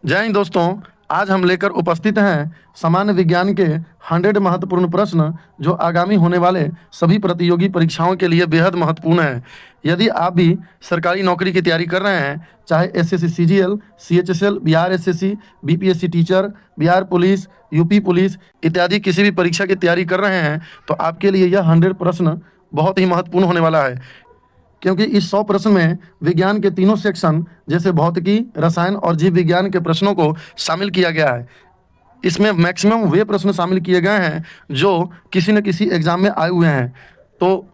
जय हिंद दोस्तों। आज हम लेकर उपस्थित हैं सामान्य विज्ञान के 100 महत्वपूर्ण प्रश्न जो आगामी होने वाले सभी प्रतियोगी परीक्षाओं के लिए बेहद महत्वपूर्ण हैं। यदि आप भी सरकारी नौकरी की तैयारी कर रहे हैं, चाहे SSC CGL, CHSL, Bihar SSC, BPSC teacher, Bihar police, UP police इत्यादि किसी भी परीक्षा की तैयारी कर रहे हैं, तो आपके लिए यह 100 प्रश्न बहुत ही महत्वपूर्ण होने वाला है। क्योंकि इस 100 प्रश्न में विज्ञान के तीनों सेक्शन जैसे भौतिकी, रसायन और जीव विज्ञान के प्रश्नों को शामिल किया गया है। इसमें मैक्सिमम वे प्रश्न शामिल किए गए हैं जो किसी न किसी एग्जाम में आए हुए हैं। तो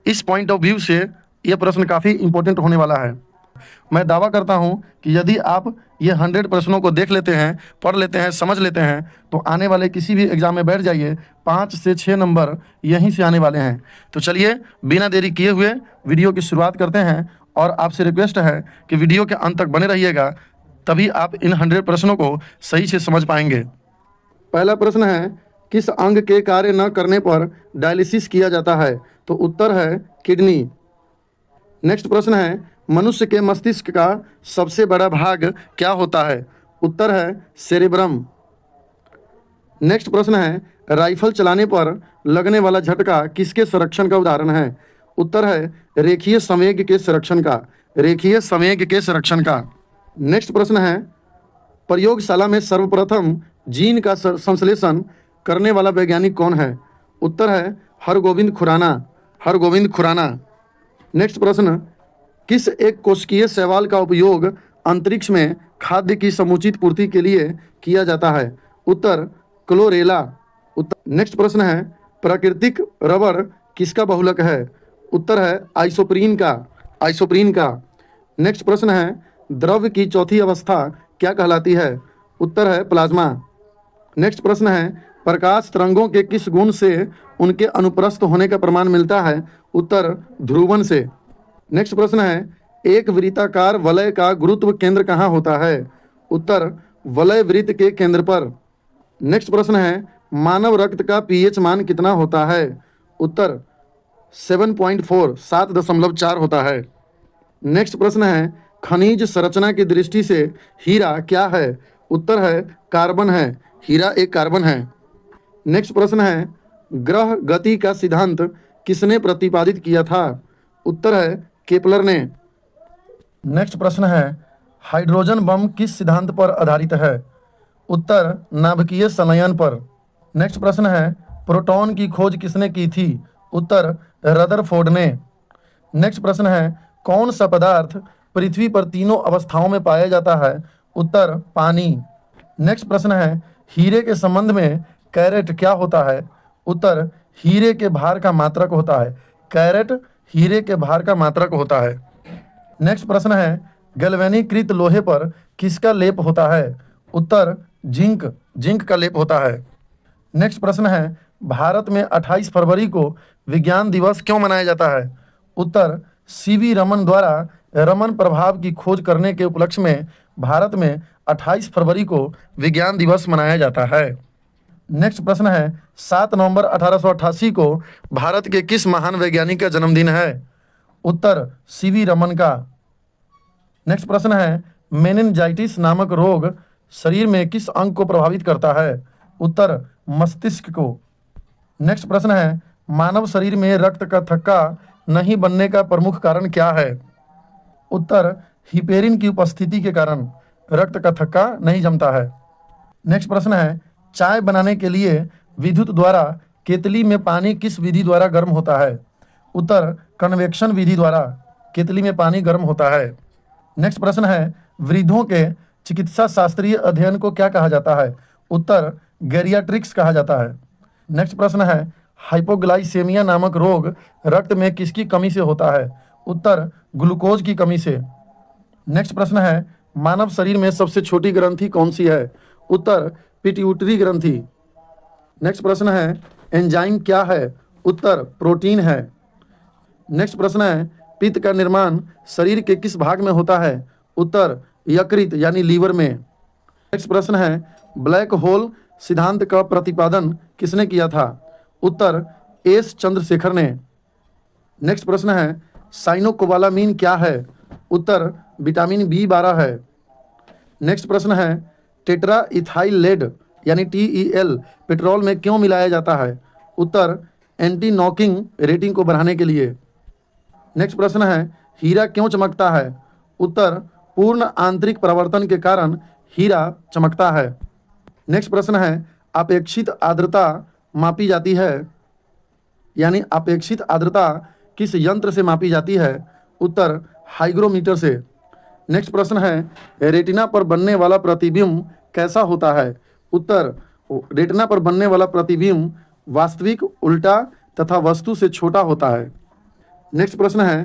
इस पॉइंट ऑफ व्यू से ये प्रश्न काफ़ी इंपॉर्टेंट होने वाला है। मैं दावा करता हूं कि यदि आप ये 100 प्रश्नों को देख लेते हैं, पढ़ लेते हैं, समझ लेते हैं, तो आने वाले किसी भी एग्जाम में बैठ जाइए, 5 से 6 नंबर यहीं से आने वाले हैं। तो चलिए बिना देरी किए हुए वीडियो की शुरुआत करते हैं और आपसे रिक्वेस्ट है कि वीडियो के अंत तक बने रहिएगा, तभी आप इन 100 प्रश्नों को सही से समझ पाएंगे। पहला प्रश्न है, किस अंग के कार्य न करने पर डायलिसिस किया जाता है? तो उत्तर है किडनी। नेक्स्ट प्रश्न है, मनुष्य के मस्तिष्क का सबसे बड़ा भाग क्या होता है? उत्तर है सेरेब्रम। नेक्स्ट प्रश्न है, राइफल चलाने पर लगने वाला झटका किसके संरक्षण का उदाहरण है? उत्तर है रेखीय संवेग के संरक्षण का। रेखीय संवेग के संरक्षण का। नेक्स्ट प्रश्न है, प्रयोगशाला में सर्वप्रथम जीन का संश्लेषण करने वाला वैज्ञानिक कौन है? उत्तर है हरगोविंद खुराना। हरगोविंद खुराना। नेक्स्ट प्रश्न, किस एक कोशिकीय शैवाल का उपयोग अंतरिक्ष में खाद्य की समुचित पूर्ति के लिए किया जाता है? उत्तर क्लोरेला। नेक्स्ट प्रश्न है, प्राकृतिक रबर किसका बहुलक है? उत्तर है आइसोप्रीन का। आइसोप्रीन का। नेक्स्ट प्रश्न है, द्रव की चौथी अवस्था क्या कहलाती है? उत्तर है प्लाज्मा। नेक्स्ट प्रश्न है, प्रकाश तरंगों के किस गुण से उनके अनुप्रस्थ होने का प्रमाण मिलता है? उत्तर ध्रुवन से। नेक्स्ट प्रश्न है, एक वृत्ताकार वलय का गुरुत्व केंद्र कहाँ होता है? उत्तर वलय वृत्त के केंद्र पर। नेक्स्ट प्रश्न है, मानव रक्त का पीएच मान कितना होता है? उत्तर 7.4 7.4 होता है। नेक्स्ट प्रश्न है, खनिज संरचना की दृष्टि से हीरा क्या है? उत्तर है कार्बन है। हीरा एक कार्बन है। नेक्स्ट प्रश्न है, ग्रह गति का सिद्धांत किसने प्रतिपादित किया था? उत्तर है केपलर ने। नेक्स्ट प्रश्न है, हाइड्रोजन बम किस सिद्धांत पर आधारित है? उत्तर नाभिकीय संलयन पर। नेक्स्ट प्रश्न है, प्रोटॉन की खोज किसने की थी? उत्तर रदरफोर्ड ने। नेक्स्ट प्रश्न है, कौन सा पदार्थ पृथ्वी पर तीनों अवस्थाओं में पाया जाता है? उत्तर पानी। नेक्स्ट प्रश्न है, हीरे के संबंध में कैरेट क्या होता है? उत्तर हीरे के भार का मात्रक होता है। कैरेट हीरे के भार का मात्रक होता है। नेक्स्ट प्रश्न है, गैल्वेनीकृत लोहे पर किसका लेप होता है? उत्तर जिंक। जिंक का लेप होता है। नेक्स्ट प्रश्न है, भारत में 28 फरवरी को विज्ञान दिवस क्यों मनाया जाता है? उत्तर सीवी रमन द्वारा रमन प्रभाव की खोज करने के उपलक्ष्य में भारत में 28 फरवरी को विज्ञान दिवस मनाया जाता है। नेक्स्ट प्रश्न है, 7 नवंबर 1888 को भारत के किस महान वैज्ञानिक का जन्मदिन है? उत्तर सीवी रमन का। नेक्स्ट प्रश्न है, मेनिनजाइटिस नामक रोग शरीर में किस अंग को प्रभावित करता है? उत्तर मस्तिष्क को। नेक्स्ट प्रश्न है, मानव शरीर में रक्त का थक्का नहीं बनने का प्रमुख कारण क्या है? उत्तर हिपेरिन की उपस्थिति के कारण रक्त का थक्का नहीं जमता है। नेक्स्ट प्रश्न है, चाय बनाने के लिए विद्युत द्वारा केतली में पानी किस विधि द्वारा गर्म होता है? उत्तर कन्वेक्शन विधि द्वारा केतली में पानी गर्म होता है। नेक्स्ट प्रश्न है, वृद्धों के चिकित्सा शास्त्रीय अध्ययन को क्या कहा जाता है? उत्तर गैरियाट्रिक्स कहा जाता है। नेक्स्ट प्रश्न है, हाइपोग्लाइसेमिया नामक रोग रक्त में किसकी कमी से होता है? उत्तर ग्लूकोज की कमी से। नेक्स्ट प्रश्न है, मानव शरीर में सबसे छोटी ग्रंथि कौन सी है? उत्तर पिट्यूटरी ग्रंथि। नेक्स्ट प्रश्न है, एंजाइम क्या है? उत्तर प्रोटीन है। नेक्स्ट प्रश्न है, पित्त का निर्माण शरीर के किस भाग में होता है? उत्तर यकृत यानी लीवर में। नेक्स्ट प्रश्न है, ब्लैक होल सिद्धांत का प्रतिपादन किसने किया था? उत्तर एस चंद्रशेखर ने। नेक्स्ट प्रश्न है, साइनोकोबालामीन क्या है? उत्तर विटामिन B12 है। नेक्स्ट प्रश्न है, टेट्रा इथाइल लेड यानी TEL पेट्रोल में क्यों मिलाया जाता है? उत्तर, एंटी नॉकिंग रेटिंग को बढ़ाने के लिए। नेक्स्ट प्रश्न है, हीरा क्यों चमकता है? उत्तर, पूर्ण आंतरिक परावर्तन के कारण हीरा चमकता है। नेक्स्ट प्रश्न है, अपेक्षित आर्द्रता मापी जाती है यानी अपेक्षित आर्द्रता किस यंत्र से मापी जाती है? उत्तर, हाइग्रोमीटर से। नेक्स्ट प्रश्न है, रेटिना पर बनने वाला प्रतिबिंब कैसा होता है? उत्तर, रेटिना पर बनने वाला प्रतिबिंब वास्तविक, उल्टा तथा वस्तु से छोटा होता है। नेक्स्ट प्रश्न है,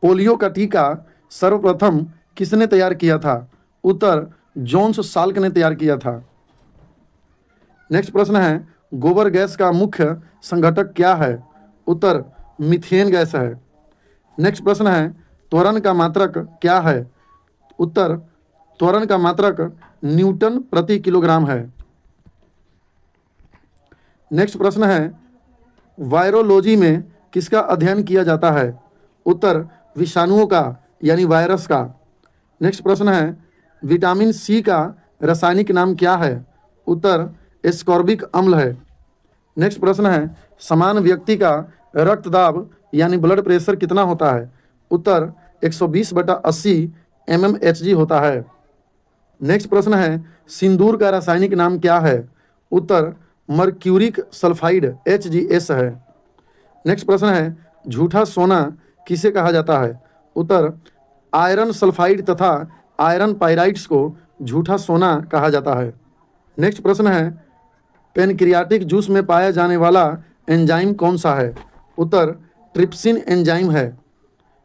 पोलियो का टीका सर्वप्रथम किसने तैयार किया था? उत्तर, जोन्स साल्क ने तैयार किया था। नेक्स्ट प्रश्न है, गोबर गैस का मुख्य संघटक क्या है? उत्तर, मीथेन गैस है। नेक्स्ट प्रश्न है, त्वरण का मात्रक क्या है? उत्तर, त्वरण का मात्रक न्यूटन प्रति किलोग्राम है। नेक्स्ट प्रश्न है, वायरोलॉजी में किसका अध्ययन किया जाता है? उत्तर, विषाणुओं का यानी वायरस का। नेक्स्ट प्रश्न है, विटामिन सी का रासायनिक नाम क्या है? उत्तर, एस्कॉर्बिक अम्ल है। नेक्स्ट प्रश्न है, समान व्यक्ति का रक्तदाब यानी ब्लड प्रेशर कितना होता है? उत्तर, 120/80 mmHg होता है। नेक्स्ट प्रश्न है, सिंदूर का रासायनिक नाम क्या है? उत्तर, मर्क्यूरिक सल्फाइड HgS है। नेक्स्ट प्रश्न है, झूठा सोना किसे कहा जाता है? उत्तर, आयरन सल्फाइड तथा आयरन पाइराइड्स को झूठा सोना कहा जाता है। नेक्स्ट प्रश्न है, पेनक्रियाटिक जूस में पाया जाने वाला एंजाइम कौन सा है? उत्तर, ट्रिप्सिन एंजाइम है।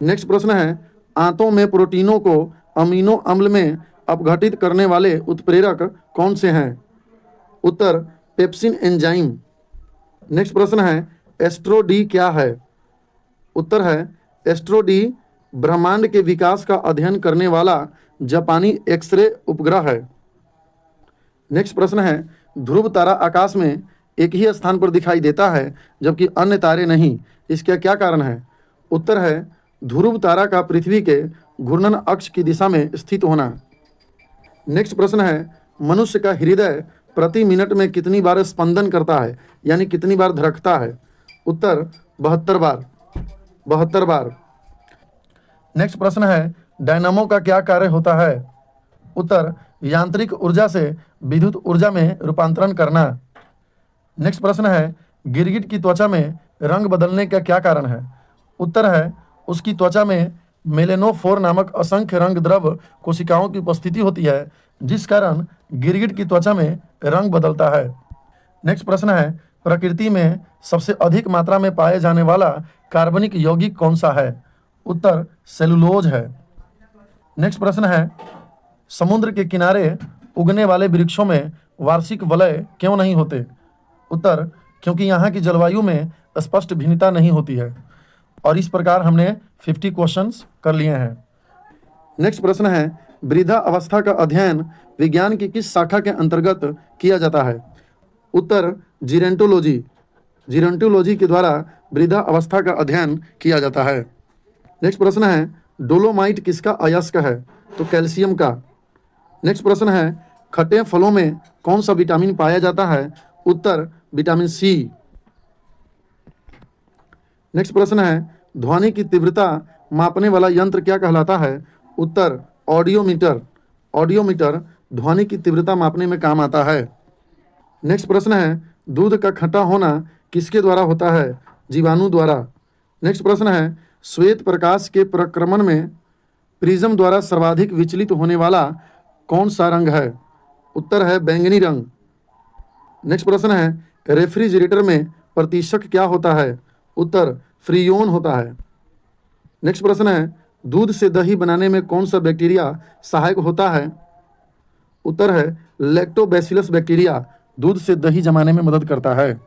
नेक्स्ट प्रश्न है, आंतों में प्रोटीनों को अमीनो अम्ल में अपघटित करने वाले उत्प्रेरक कौन से हैं? उत्तर, पेप्सिन एंजाइम। नेक्स्ट प्रश्न है, एस्ट्रो-डी क्या है? उत्तर है, एस्ट्रो-डी ब्रह्मांड के विकास का अध्ययन करने वाला जापानी एक्सरे उपग्रह है। नेक्स्ट प्रश्न है, ध्रुव तारा आकाश में एक ही स्थान पर दिखाई देता है जबकि अन्य तारे नहीं, इसका क्या कारण है? उत्तर है, ध्रुव तारा का पृथ्वी के घूर्णन अक्ष की दिशा में स्थित होना। नेक्स्ट प्रश्न है, मनुष्य का हृदय प्रति मिनट में कितनी बार स्पंदन करता है यानी कितनी बार धड़कता है? उत्तर, 72 बार। 72 बार। नेक्स्ट प्रश्न है, डायनामो का क्या कार्य होता है? उत्तर, यांत्रिक ऊर्जा से विद्युत ऊर्जा में रूपांतरण करना। नेक्स्ट प्रश्न है, गिरगिट की त्वचा में रंग बदलने का क्या कारण है? उत्तर है, उसकी त्वचा में मेलेनोफोर नामक असंख्य रंग द्रव कोशिकाओं की उपस्थिति होती है जिस कारण गिरगिट की त्वचा में रंग बदलता है। नेक्स्ट प्रश्न है, प्रकृति में सबसे अधिक मात्रा में पाए जाने वाला कार्बनिक यौगिक कौन सा है? उत्तर, सेलुलोज है। नेक्स्ट प्रश्न है, समुद्र के किनारे उगने वाले वृक्षों में वार्षिक वलय क्यों नहीं होते? उत्तर, क्योंकि यहाँ की जलवायु में स्पष्ट भिन्नता नहीं होती है। और इस प्रकार हमने 50 क्वेश्चंस कर लिए हैं। नेक्स्ट प्रश्न है, वृद्धा अवस्था का अध्ययन विज्ञान की किस शाखा के अंतर्गत किया जाता है? उत्तर, जीरेंटोलॉजी। जीरेंटोलॉजी के द्वारा वृद्धा अवस्था का अध्ययन किया जाता है। नेक्स्ट प्रश्न है, डोलोमाइट किसका अयस्क है? तो कैल्शियम का। नेक्स्ट प्रश्न है, खट्टे फलों में कौन सा विटामिन पाया जाता है? उत्तर, विटामिन सी। नेक्स्ट प्रश्न है, ध्वनि की तीव्रता मापने वाला यंत्र क्या कहलाता है? उत्तर, ऑडियोमीटर। ऑडियोमीटर ध्वनि की तीव्रता मापने में काम आता है। नेक्स्ट प्रश्न है, दूध का खट्टा होना किसके द्वारा होता है? जीवाणु द्वारा। नेक्स्ट प्रश्न है, श्वेत प्रकाश के प्रक्रमण में प्रिज्म द्वारा सर्वाधिक विचलित होने वाला कौन सा रंग है? उत्तर है, बैंगनी रंग। नेक्स्ट प्रश्न है, रेफ्रिजरेटर में प्रतिशक क्या होता है? उत्तर, फ्रीयोन होता है। नेक्स्ट प्रश्न है, दूध से दही बनाने में कौन सा बैक्टीरिया सहायक होता है? उत्तर है, लैक्टोबैसिलस बैक्टीरिया दूध से दही जमाने में मदद करता है।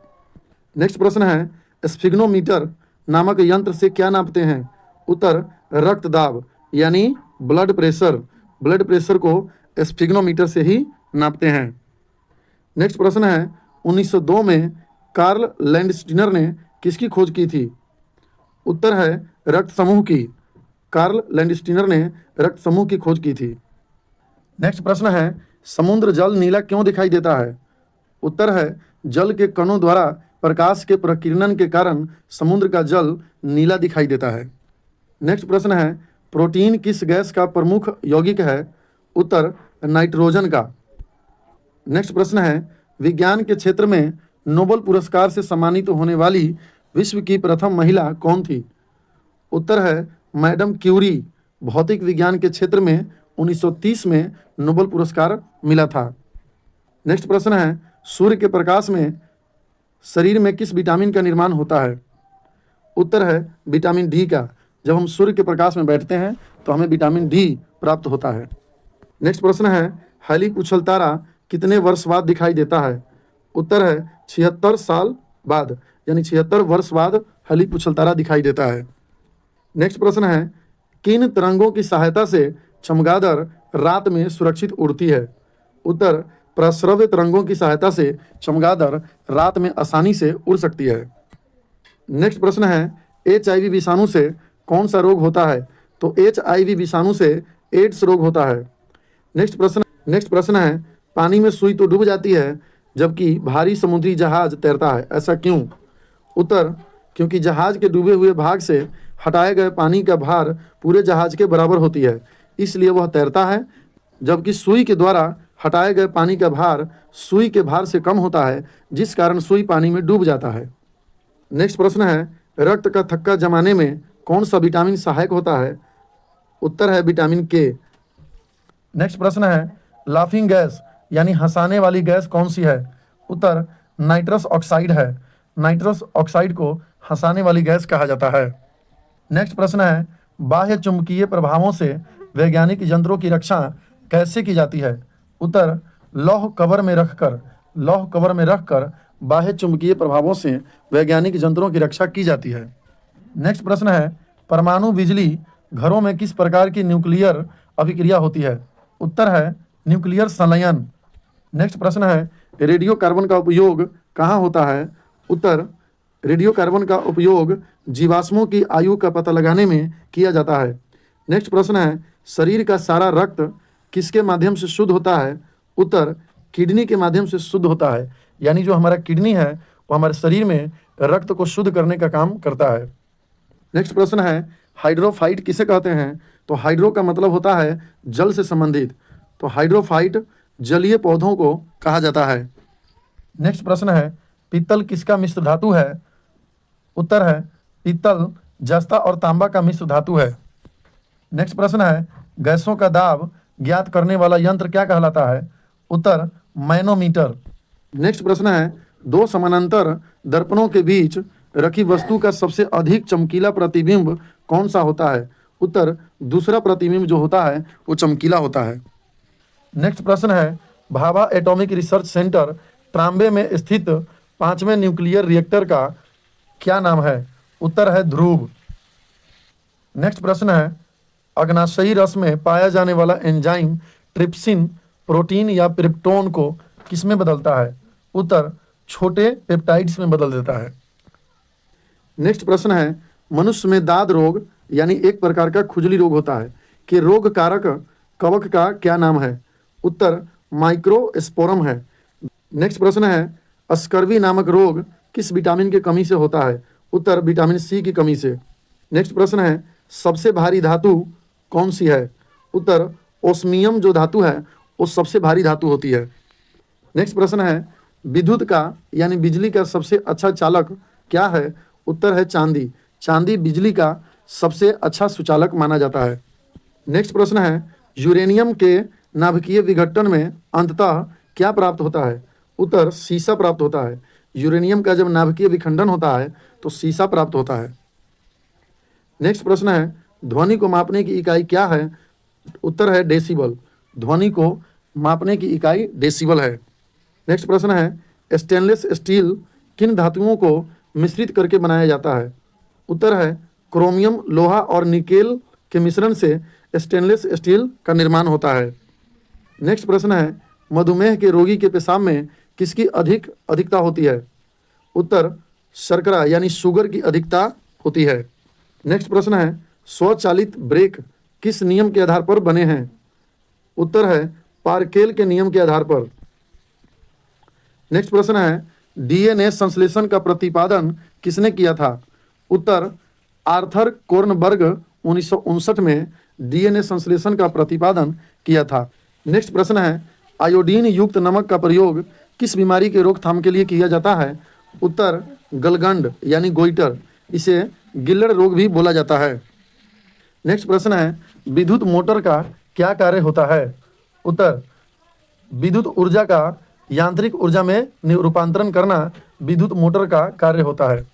नेक्स्ट प्रश्न है, स्फिग्नोमीटर नामक यंत्र से क्या नापते हैं? उत्तर, रक्तदाब यानी ब्लड प्रेशर। ब्लड प्रेशर को स्फिग्नोमीटर से ही नापते हैं। नेक्स्ट प्रश्न है, 1902 में कार्ल लैंडस्टीनर ने किसकी खोज की थी? उत्तर है, रक्त समूह की। कार्ल लैंडस्टीनर ने रक्त समूह की खोज की थी। नेक्स्ट प्रश्न है, समुद्र जल नीला क्यों दिखाई देता है? उत्तर है, जल के कणों द्वारा प्रकाश के प्रकीर्णन के कारण समुद्र का जल नीला दिखाई देता है। नेक्स्ट प्रश्न है, प्रोटीन किस गैस का प्रमुख यौगिक है? उत्तर, नाइट्रोजन का। नेक्स्ट प्रश्न है, विज्ञान के क्षेत्र में नोबेल पुरस्कार से सम्मानित होने वाली विश्व की प्रथम महिला कौन थी? उत्तर है, मैडम क्यूरी। भौतिक विज्ञान के क्षेत्र में 1930 में नोबेल पुरस्कार मिला था। नेक्स्ट प्रश्न है, सूर्य के प्रकाश में शरीर में किस विटामिन का निर्माण होता है? उत्तर है, विटामिन डी का। जब हम सूर्य के प्रकाश में बैठते हैं तो हमें विटामिन डी प्राप्त होता है। नेक्स्ट प्रश्न है, हैली उछलतारा कितने वर्ष बाद दिखाई देता है? उत्तर है, 76 साल बाद, यानी 76 वर्ष बाद हैली उछलतारा दिखाई देता है। नेक्स्ट प्रश्न है, किन तरंगों की सहायता से चमगादड़ रात में सुरक्षित उड़ती है? उत्तर, प्रस्रव्य तरंगों की सहायता से चमगादड़ रात में आसानी से उड़ सकती है। नेक्स्ट प्रश्न है, HIV विषाणु से कौन सा रोग होता है? तो HIV विषाणु से एड्स रोग होता है। नेक्स्ट प्रश्न है, पानी में सुई तो डूब जाती है जबकि भारी समुद्री जहाज तैरता है, ऐसा क्यों? उत्तर, क्योंकि जहाज के डूबे हुए भाग से हटाए गए पानी का भार पूरे जहाज के बराबर होती है, इसलिए वह तैरता है, जबकि सुई के द्वारा हटाए गए पानी का भार सुई के भार से कम होता है, जिस कारण सुई पानी में डूब जाता है। नेक्स्ट प्रश्न है, रक्त का थक्का जमाने में कौन सा विटामिन सहायक होता है? उत्तर है, विटामिन के। नेक्स्ट प्रश्न है, लाफिंग गैस यानी हंसाने वाली गैस कौन सी है? उत्तर, नाइट्रस ऑक्साइड है। नाइट्रस ऑक्साइड को हंसाने वाली गैस कहा जाता है। नेक्स्ट प्रश्न है, बाह्य चुंबकीय प्रभावों से वैज्ञानिक यंत्रों की रक्षा कैसे की जाती है? उत्तर, लौह कवर में रखकर बाह्य चुंबकीय प्रभावों से वैज्ञानिक यंत्रों की रक्षा की जाती है। नेक्स्ट प्रश्न है, परमाणु बिजली घरों में किस प्रकार की न्यूक्लियर अभिक्रिया होती है? उत्तर है, न्यूक्लियर संलयन। नेक्स्ट प्रश्न है, रेडियो कार्बन का उपयोग कहाँ होता है? उत्तर, रेडियो कार्बन का उपयोग जीवाश्मों की आयु का पता लगाने में किया जाता है। नेक्स्ट प्रश्न है, शरीर का सारा रक्त किसके माध्यम से शुद्ध होता है? उत्तर, किडनी के माध्यम से शुद्ध होता है, यानी जो हमारा किडनी है वो हमारे शरीर में रक्त को शुद्ध करने का काम करता है। नेक्स्ट प्रश्न है, हाइड्रोफाइट किसे कहते हैं? तो हाइड्रो का मतलब होता है जल से संबंधित, तो हाइड्रोफाइट जलीय पौधों को कहा जाता है। नेक्स्ट प्रश्न है, पीतल किसका मिश्र धातु है? उत्तर है, पीतल जस्ता और तांबा का मिश्र धातु है। नेक्स्ट प्रश्न है, गैसों का दाब ज्ञात करने वाला यंत्र क्या कहलाता है? उत्तर, मैनोमीटर। नेक्स्ट प्रश्न है, दो समानांतर दर्पणों के बीच रखी वस्तु का सबसे अधिक चमकीला प्रतिबिंब कौन सा होता है? उत्तर, दूसरा प्रतिबिंब जो होता है वो चमकीला होता है। नेक्स्ट प्रश्न है, Bhabha atomic research centre Trombay में स्थित 5वें न्यूक्लियर रिएक्टर का क्या नाम है? उत्तर है, ध्रुव। नेक्स्ट प्रश्न है, अग्नाशयी रस में पाया जाने वाला एंजाइम ट्रिप्सिन प्रोटीन या पेप्टोन को किसमें बदलता है? उत्तर, छोटे पेप्टाइड्स में बदल देता है। नेक्स्ट प्रश्न है, मनुष्य में दाद रोग यानी एक प्रकार का खुजली रोग होता है कि रोग कारक कवक का क्या नाम है? उत्तर, माइक्रोस्पोरम है। नेक्स्ट प्रश्न है, स्कर्वी नामक रोग किस विटामिन की कमी से होता है? उत्तर, विटामिन सी की कमी से। नेक्स्ट प्रश्न है, सबसे भारी धातु कौन सी है? उत्तर, ओस्मियम जो धातु है वो सबसे भारी धातु होती है। नेक्स्ट प्रश्न है, विद्युत का यानी बिजली का सबसे अच्छा चालक क्या है? उत्तर है, चांदी। चांदी बिजली का सबसे अच्छा सुचालक माना जाता है। नेक्स्ट प्रश्न है, यूरेनियम के नाभिकीय विघटन में अंततः क्या प्राप्त होता है? उत्तर, सीसा प्राप्त होता है। यूरेनियम का जब नाभिकीय विखंडन होता है तो सीसा प्राप्त होता है। नेक्स्ट प्रश्न है, ध्वनि को मापने की इकाई क्या है? उत्तर है, डेसिबल। ध्वनि को मापने की इकाई डेसिबल है। नेक्स्ट प्रश्न है, स्टेनलेस स्टील किन धातुओं को मिश्रित करके बनाया जाता है? उत्तर है, क्रोमियम, लोहा और निकेल के मिश्रण से स्टेनलेस स्टील का निर्माण होता है। नेक्स्ट प्रश्न है, मधुमेह के रोगी के पेशाब में किसकी अधिकता होती है? उत्तर, शर्करा यानी शुगर की अधिकता होती है। नेक्स्ट प्रश्न है, स्वचालित ब्रेक किस नियम के आधार पर बने हैं? उत्तर है, पार्केल के नियम के आधार पर। नेक्स्ट प्रश्न है, डीएनए संश्लेषण का प्रतिपादन किसने किया था? उत्तर, आर्थर कोर्नबर्ग 1959 में डीएनए संश्लेषण का प्रतिपादन किया था। नेक्स्ट प्रश्न है, आयोडीन युक्त नमक का प्रयोग किस बीमारी के रोकथाम के लिए किया जाता है? उत्तर, गलगंड यानी गोइटर, इसे गिल्लर रोग भी बोला जाता है। नेक्स्ट प्रश्न है, विद्युत मोटर का क्या कार्य होता है? उत्तर, विद्युत ऊर्जा का यांत्रिक ऊर्जा में रूपांतरण करना विद्युत मोटर का कार्य होता है।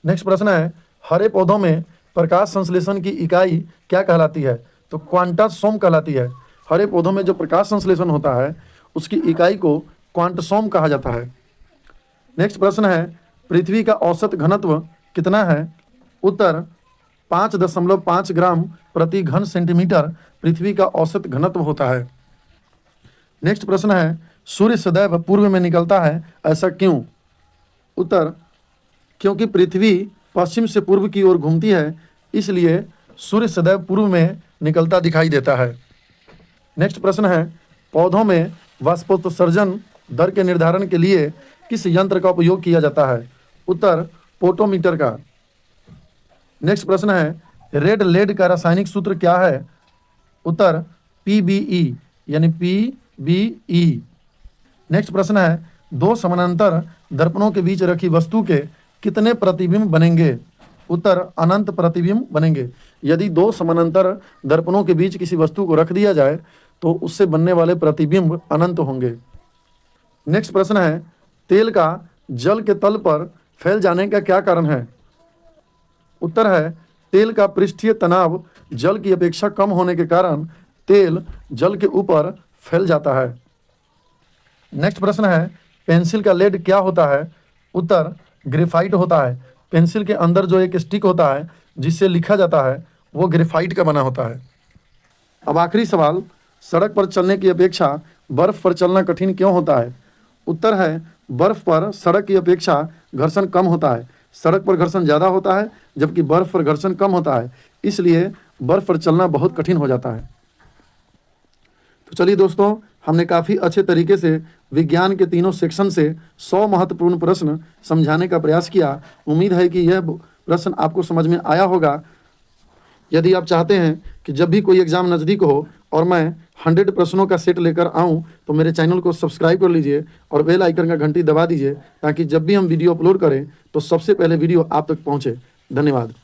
नेक्स्ट प्रश्न है, हरे पौधों में प्रकाश संश्लेषण की इकाई क्या कहलाती है? तो क्वांटोसोम कहलाती है। हरे पौधों में जो प्रकाश संश्लेषण होता है उसकी इकाई को क्वांटोसोम कहा जाता है। नेक्स्ट प्रश्न है, पृथ्वी का औसत घनत्व कितना है? उत्तर, 5.5 ग्राम प्रति घन सेंटीमीटर पृथ्वी का औसत घनत्व होता है। नेक्स्ट प्रश्न है, सूर्य सदैव पूर्व में निकलता है, ऐसा क्यों? उत्तर, क्योंकि पृथ्वी पश्चिम से पूर्व की ओर घूमती है, इसलिए सूर्य सदैव पूर्व में निकलता दिखाई देता है। नेक्स्ट प्रश्न है, पौधों में वाष्पोत्सर्जन दर के निर्धारण के लिए किस यंत्र का उपयोग किया जाता है? उत्तर, पोटोमीटर का। नेक्स्ट प्रश्न है, रेड लेड का रासायनिक सूत्र क्या है? उत्तर, PBE यानी PBE। नेक्स्ट प्रश्न है, दो समानांतर दर्पणों के बीच रखी वस्तु के कितने प्रतिबिंब बनेंगे? उत्तर, अनंत प्रतिबिंब बनेंगे। यदि दो समानांतर दर्पणों के बीच किसी वस्तु को रख दिया जाए तो उससे बनने वाले प्रतिबिंब अनंत होंगे। नेक्स्ट प्रश्न है, तेल का जल के तल पर फैल जाने का क्या कारण है? उत्तर है, तेल का पृष्ठीय तनाव जल की अपेक्षा कम होने के कारण तेल जल के ऊपर फैल जाता है। नेक्स्ट प्रश्न है, पेंसिल का लेड क्या होता है? उत्तर, ग्रेफाइट होता है। पेंसिल के अंदर जो एक स्टिक होता है जिससे लिखा जाता है वो ग्रेफाइट का बना होता है। अब आखिरी सवाल, सड़क पर चलने की अपेक्षा बर्फ पर चलना कठिन क्यों होता है? उत्तर है, बर्फ पर सड़क की अपेक्षा घर्षण कम होता है। सड़क पर घर्षण ज़्यादा होता है जबकि बर्फ पर घर्षण कम होता है, इसलिए बर्फ पर चलना बहुत कठिन हो जाता है। तो चलिए दोस्तों, हमने काफ़ी अच्छे तरीके से विज्ञान के तीनों सेक्शन से 100 महत्वपूर्ण प्रश्न समझाने का प्रयास किया। उम्मीद है कि यह प्रश्न आपको समझ में आया होगा। यदि आप चाहते हैं कि जब भी कोई एग्ज़ाम नज़दीक हो और मैं 100 प्रश्नों का सेट लेकर आऊं, तो मेरे चैनल को सब्सक्राइब कर लीजिए और बेल आइकन का घंटी दबा दीजिए ताकि जब भी हम वीडियो अपलोड करें तो सबसे पहले वीडियो आप तक पहुंचे। धन्यवाद।